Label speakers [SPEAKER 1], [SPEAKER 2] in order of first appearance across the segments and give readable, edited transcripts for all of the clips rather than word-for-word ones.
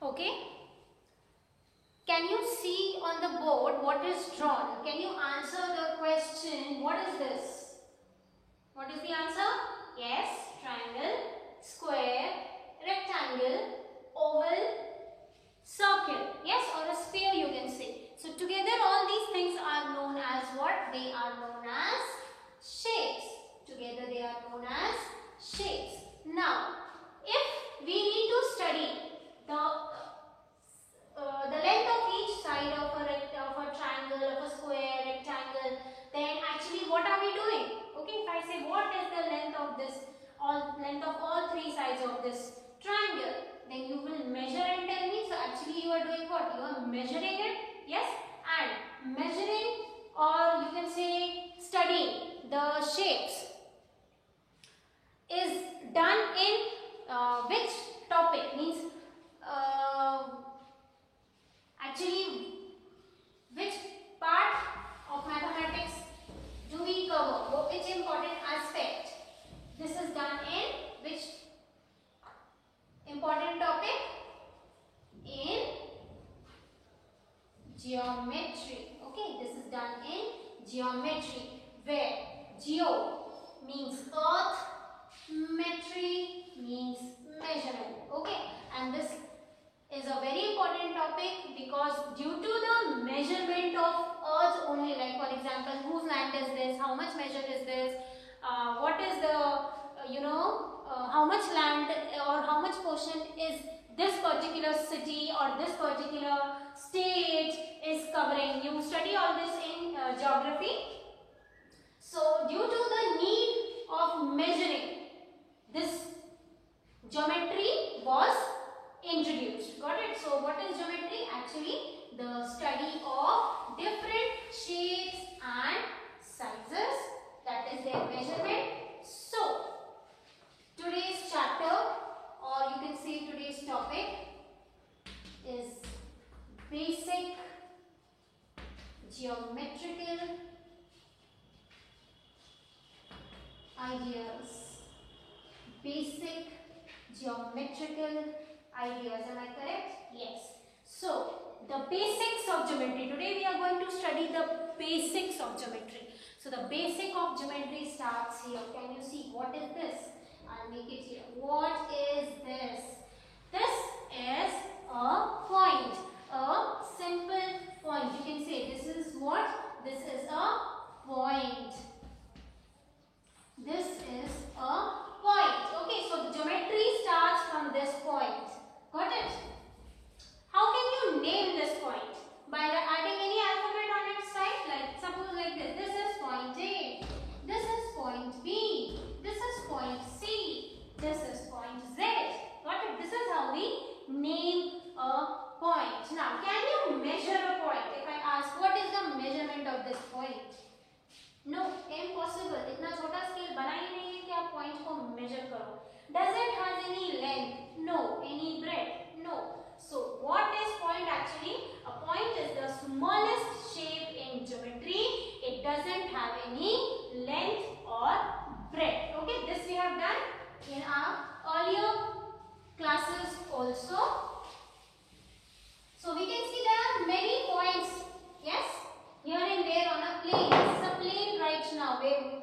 [SPEAKER 1] Okay. Can you see on the board what is drawn? Can you answer the question? What is this? What is the answer? Yes, triangle, square, rectangle, oval, circle. Yes, or a sphere you can say. So together all these things are known as what? They are known as shapes. Together they are known as shapes. Now, if we need to study the length of each side of a triangle, of a square, rectangle, then actually what are we doing? Okay, if I say what is the length of this, length of all three sides of this triangle, then you will measure and tell me. So actually you are doing what? You are measuring it, yes, and measuring, or you can say studying the shapes is done in which topic? Means actually which part of mathematics do we cover? Which important aspect? This is done in which important topic? In geometry. Okay, this is done in geometry, where geo means earth, metry means measurement. Okay, and this is a very important topic because due to the measurement of earth only, like for example, whose land is this, how much measure is this, what is the how much land or how much portion is this particular city or this particular state is covering. You study all this in geography. So due to the need of measuring, this geometry was introduced. Got it? So what is geometry? Actually the study of different shapes and sizes, that is their measurement. So today's chapter, or you can say today's topic, is basic geometrical ideas. Basic geometrical ideas. Am I correct? Yes. So the basics of geometry. Today we are going to study the basics of geometry. So the basic of geometry starts here. Can you see what is this? I'll make it here. What is this? This is a point. A simple point. You can say this is what? This is a point. This is a point. Okay, so the geometry starts from this point. Got it? How can you name this point? By adding any alphabet on its side. Like suppose like this. This is point A. This is point B. This is point C. This is point Z. Got it? This is how we name a point. Now, can you measure a point? If I ask what is the measurement of this point? No, impossible. इतना छोटा scale बना ही नहीं है कि आप point को major करो. Does it have any length? No. Any breadth? No. So what is point actually? A point is the smallest shape in geometry. It doesn't have any length or breadth. Okay, this we have done in our earlier classes also. So we can see there are many points. Yes, here and there on a plane. This is a plane right now,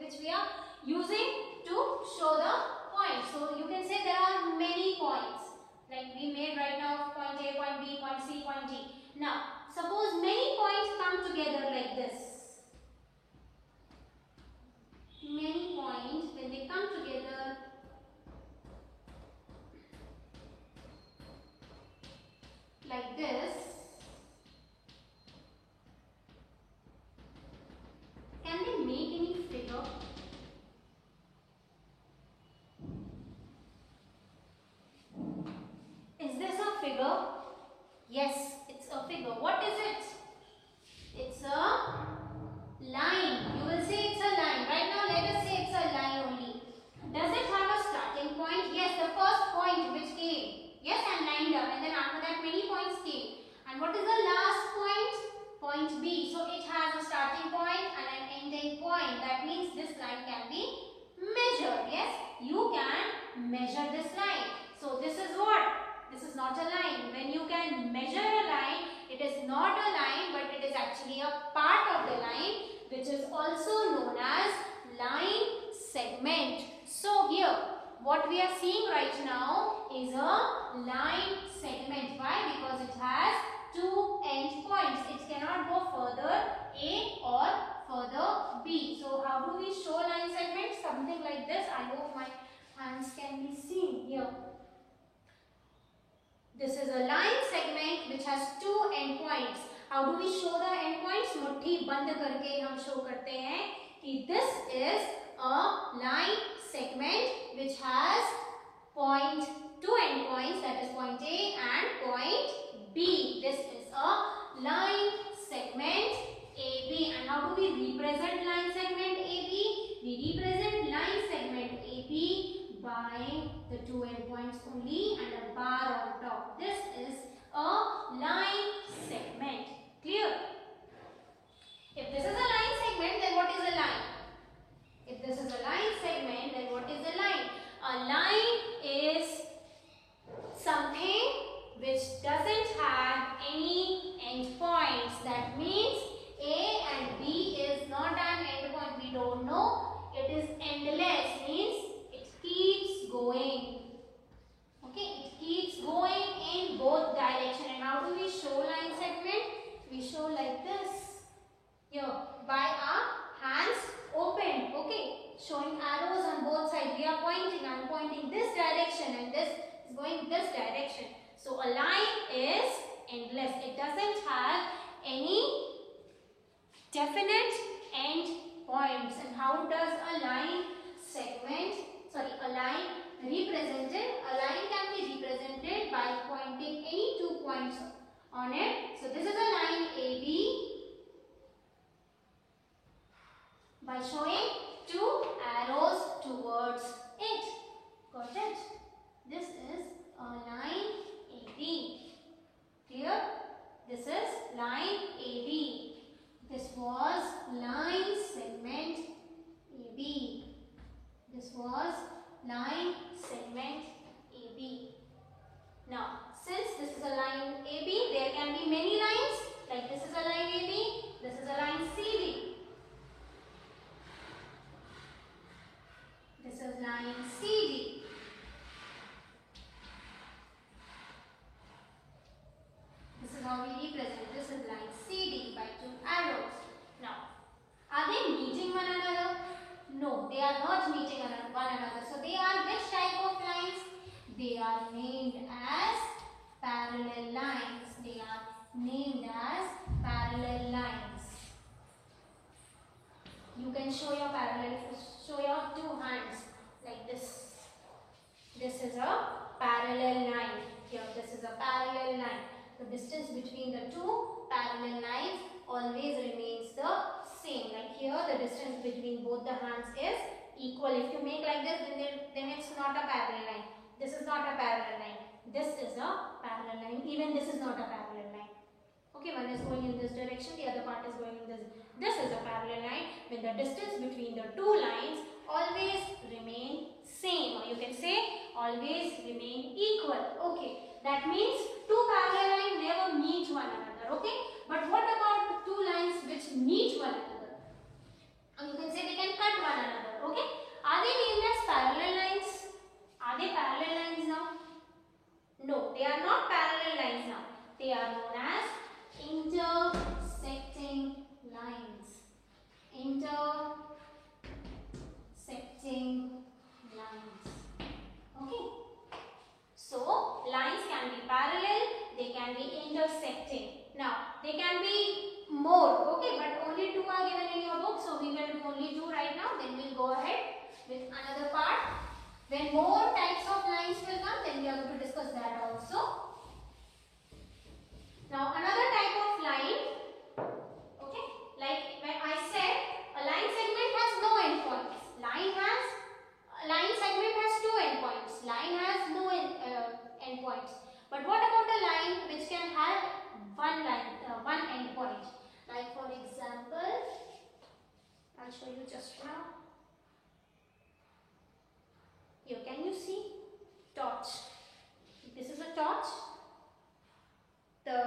[SPEAKER 1] which we are using to show the points. So you can say there are many points. Like we made right now point A, point B, point C, point D. Now, suppose many points come together like this. Many points, when they come together, like this, can they make any figure? Is this a figure? Yes, it's a figure. What is it? It's a line. You will say it's a line. Right now, let us say it's a line only. Does it have a starting point? Yes, the first point which came. Yes, and lined up. And then after that, many points came. And what is the last point? Point B. So it has a starting point and an ending point. That means this line can be measured. Yes, you can measure this line. So this is what? This is not a line. When you which is also known as line segment. So here what we are seeing right now is a line segment. Why? Because it has two end points. It cannot go further A or further B. So how do we show line segment? Something like this. I hope my hands can be seen here. This is a line segment which has two end points. How do we show the end points? मुट्ठी बंद करके हम show करते हैं कि this is a line segment which has two end points, that is point A and point B. This is a line segment AB. And how do we represent line segment AB? We represent line segment AB by the two end points only and a bar on top. This is a line segment. Clear? If this is a line segment, then what is a line? If this is a line segment, then what is a line? A line is something which doesn't have any end points. That means A and B is not an end point. We don't know. It is endless. Means it keeps going. Okay, it keeps going in both directions. And how do we show line segment? We show like this. Here, by our hands open. Okay, showing arrows on both sides. We are pointing. I am pointing this direction and this is going this direction. So a line is endless. It doesn't have any definite end points. And how does a line represented? A line can be represented by pointing any 2 points on it. So this is a line AB by showing 2 arrows towards it. Got it? This is a line AB. Clear? This is line AB. This was line segment AB. This was line segment AB. Now, since this is a line AB, there can be many lines. Like this is a line AB, this is a line CD. This is line CD. This is how we represent. This is line CD by 2 arrows. Now, are they meeting one another? No, they are not meeting one another. So they are which type of lines? They are named as parallel lines. They are named as parallel lines. You can show your parallel, show your 2 hands like this. This is a parallel line. Here, this is a parallel line. The distance between the 2 parallel lines always remains the same. Like here, the distance between both the hands is equal. If you make like this, then it's not a parallel line. This is not a parallel line. This is a parallel line. Even this is not a parallel line. Okay, one is going in this direction, the other part is going in this. This is a parallel line when the distance between the 2 lines always remain same, or you can say always remain equal. Okay, that means 2 parallel lines never meet one another. Okay, but what about 2 lines which meet one another? Or you can say they can cut one another. Okay, are they named as parallel lines? Are they parallel lines now? No, they are not parallel lines now. They are known as intersecting lines. Intersecting lines. Okay. So lines can be parallel, they can be intersecting. Now they can be more, okay, but only 2 are given in your book, so we will only do right now. Then we'll go ahead with another part. When more types of lines will come, then we are going to discuss that also. Now another type of line, okay, like when I said a line segment has no endpoints. Line segment has 2 endpoints. Line has no endpoints. But what about a line which can have one endpoint? Like for example, I'll show you just now. Here, can you see? Torch. This is a torch. The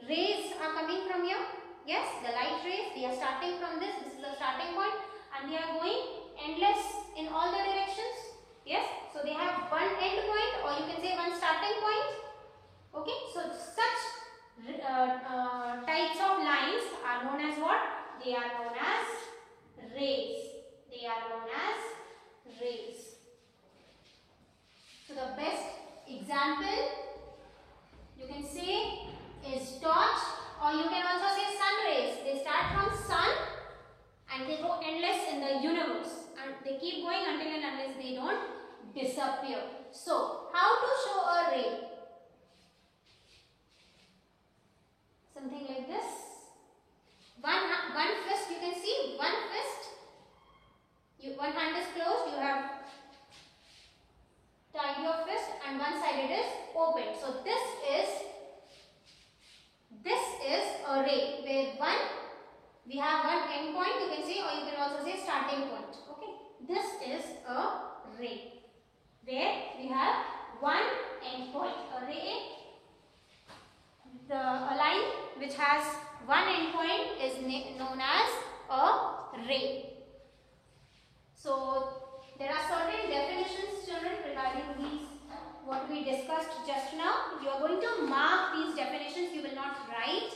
[SPEAKER 1] rays are coming from here. Yes, the light rays, they are starting from this. This is the starting point, and they are going endless in all the directions. Yes, so they have one end point, or you can say one starting point. Okay, so such types of lines are known as what? They are known as rays. They are known as rays. So the best example you can say is torch, or you can also say sun rays. They start from sun and they go endless in the universe, and they keep going until and unless they don't disappear. So how to show a ray? Something like this. One fist, you can see one fist. One hand is closed, you have tied your fist, and one side it is open. So this is a ray where we have one end point, you can say, or you can also say starting point. Okay, this is a ray where we have one end point. A ray, a line which has one end point is known as a ray. So there are certain definitions, children, regarding these what we discussed just now. You are going to mark these definitions. You will not write.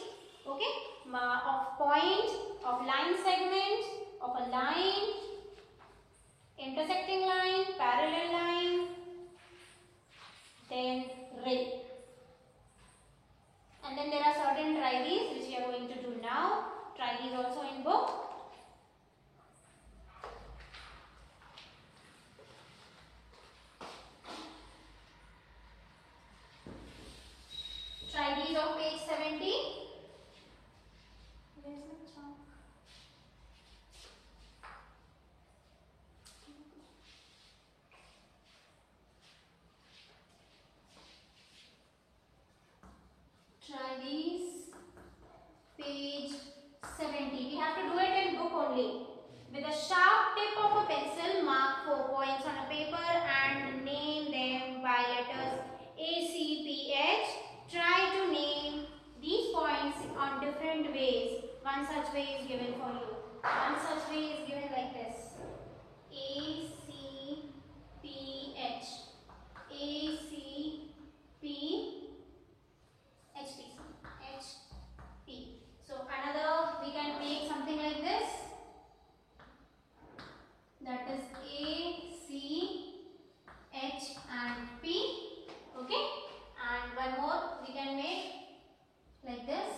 [SPEAKER 1] Okay, of point, of line segment, of a line, intersecting line, parallel line, then ray. And then there are certain try these which we are going to do now. Try these also in book. Try these on page 70. Where is the chalk? Try these, page 70. We have to do it in book only. With a sharp tip of a pencil, mark 4 points on a paper and name them by letters A, C, P, H. Try to name these points on different ways. One such way is given for you. One such way is given like this. A, C, P, H. A, C, P, H, P. H, P. So another, we can make something like this. That is A, C, H and P. Okay. And one more we can make like this.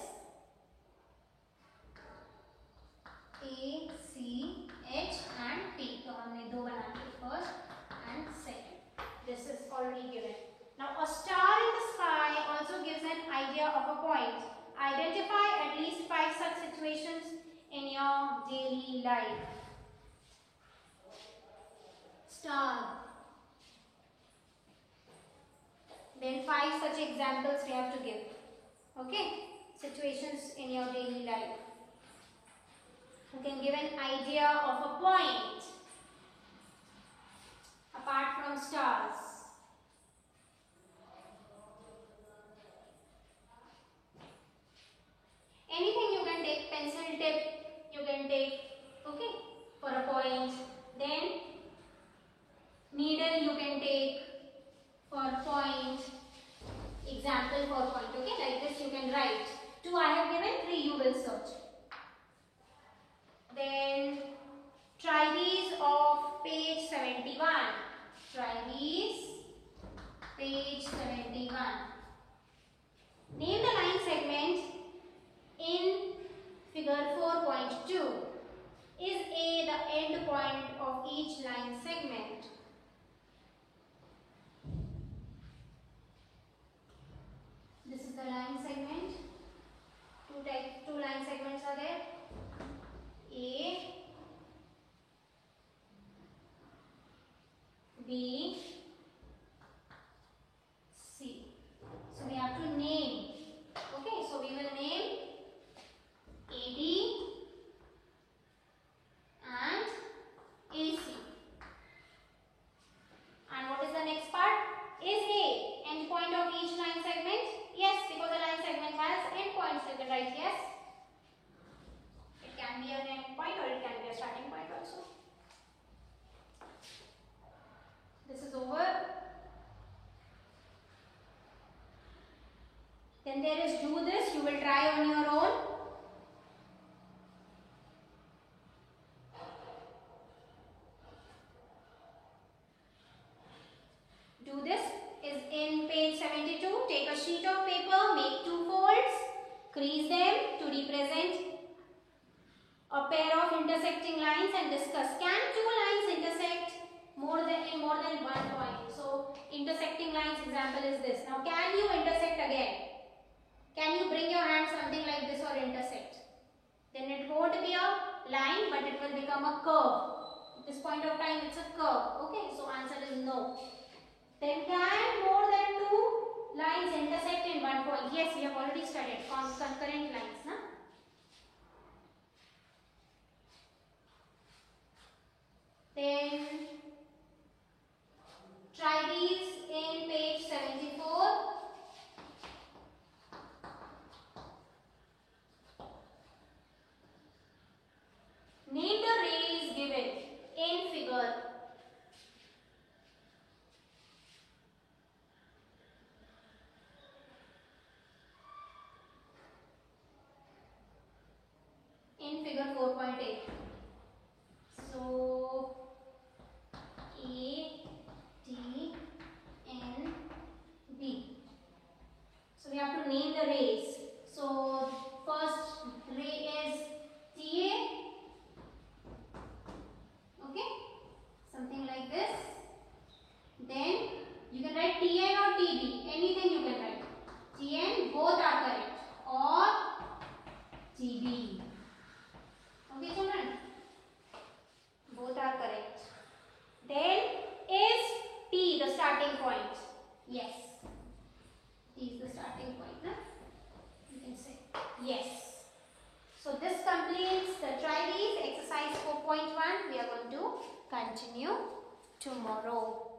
[SPEAKER 1] A, C, H and P. So हमने दो बना दिए, first and second. This is already given. Now a star in the sky also gives an idea of a point. Identify at least 5 such situations in your daily life. Star. Then 5 such examples we have to give. Okay, situations in your daily life. You can give an idea of a point apart from stars. Anything you can take, pencil tip you can take, okay, for a point. Then needle you can take for point. Example for point, okay, like this you can write. 2 I have given, 3 you will search. Then try these of page 71. Try these, page 71. Name the line segment in figure 4.2. Is A the end point of each line segment? This is the line segment. Two line segments are there. A, B, C. So we have to name. Okay, so we will name AD and AC. And what is the next part? Is A end point of each line segment? Yes, because the line segment has end points. You can write yes. can be an end point or it can be a starting point also. This is over. Then there is do this. You will try on your own. Do this is in page 72. Take a sheet of paper, make 2 folds, crease them to represent a pair of intersecting lines and discuss. Can 2 lines intersect in more than 1 point? So intersecting lines example is this. Now can you intersect again? Can you bring your hand something like this or intersect? Then it won't be a line but it will become a curve. At this point of time it's a curve. Okay, so answer is no. Then can more than 2 lines intersect in 1 point? Yes, we have already studied concurrent lines. Na? Then try these in page 74. Name the rays given in figure. In figure 4.8. So A, D, N, B. So we have to name the rays. So first ray is TA. Okay, something like this. Then you can write TN or TB. Anything you can write. TN, both are correct. Or TB. Okay, children? Both are correct. Then is T the starting point? Yes. T is the starting point. Na? You can say yes. So this completes the try these exercise 4.1. We are going to continue tomorrow.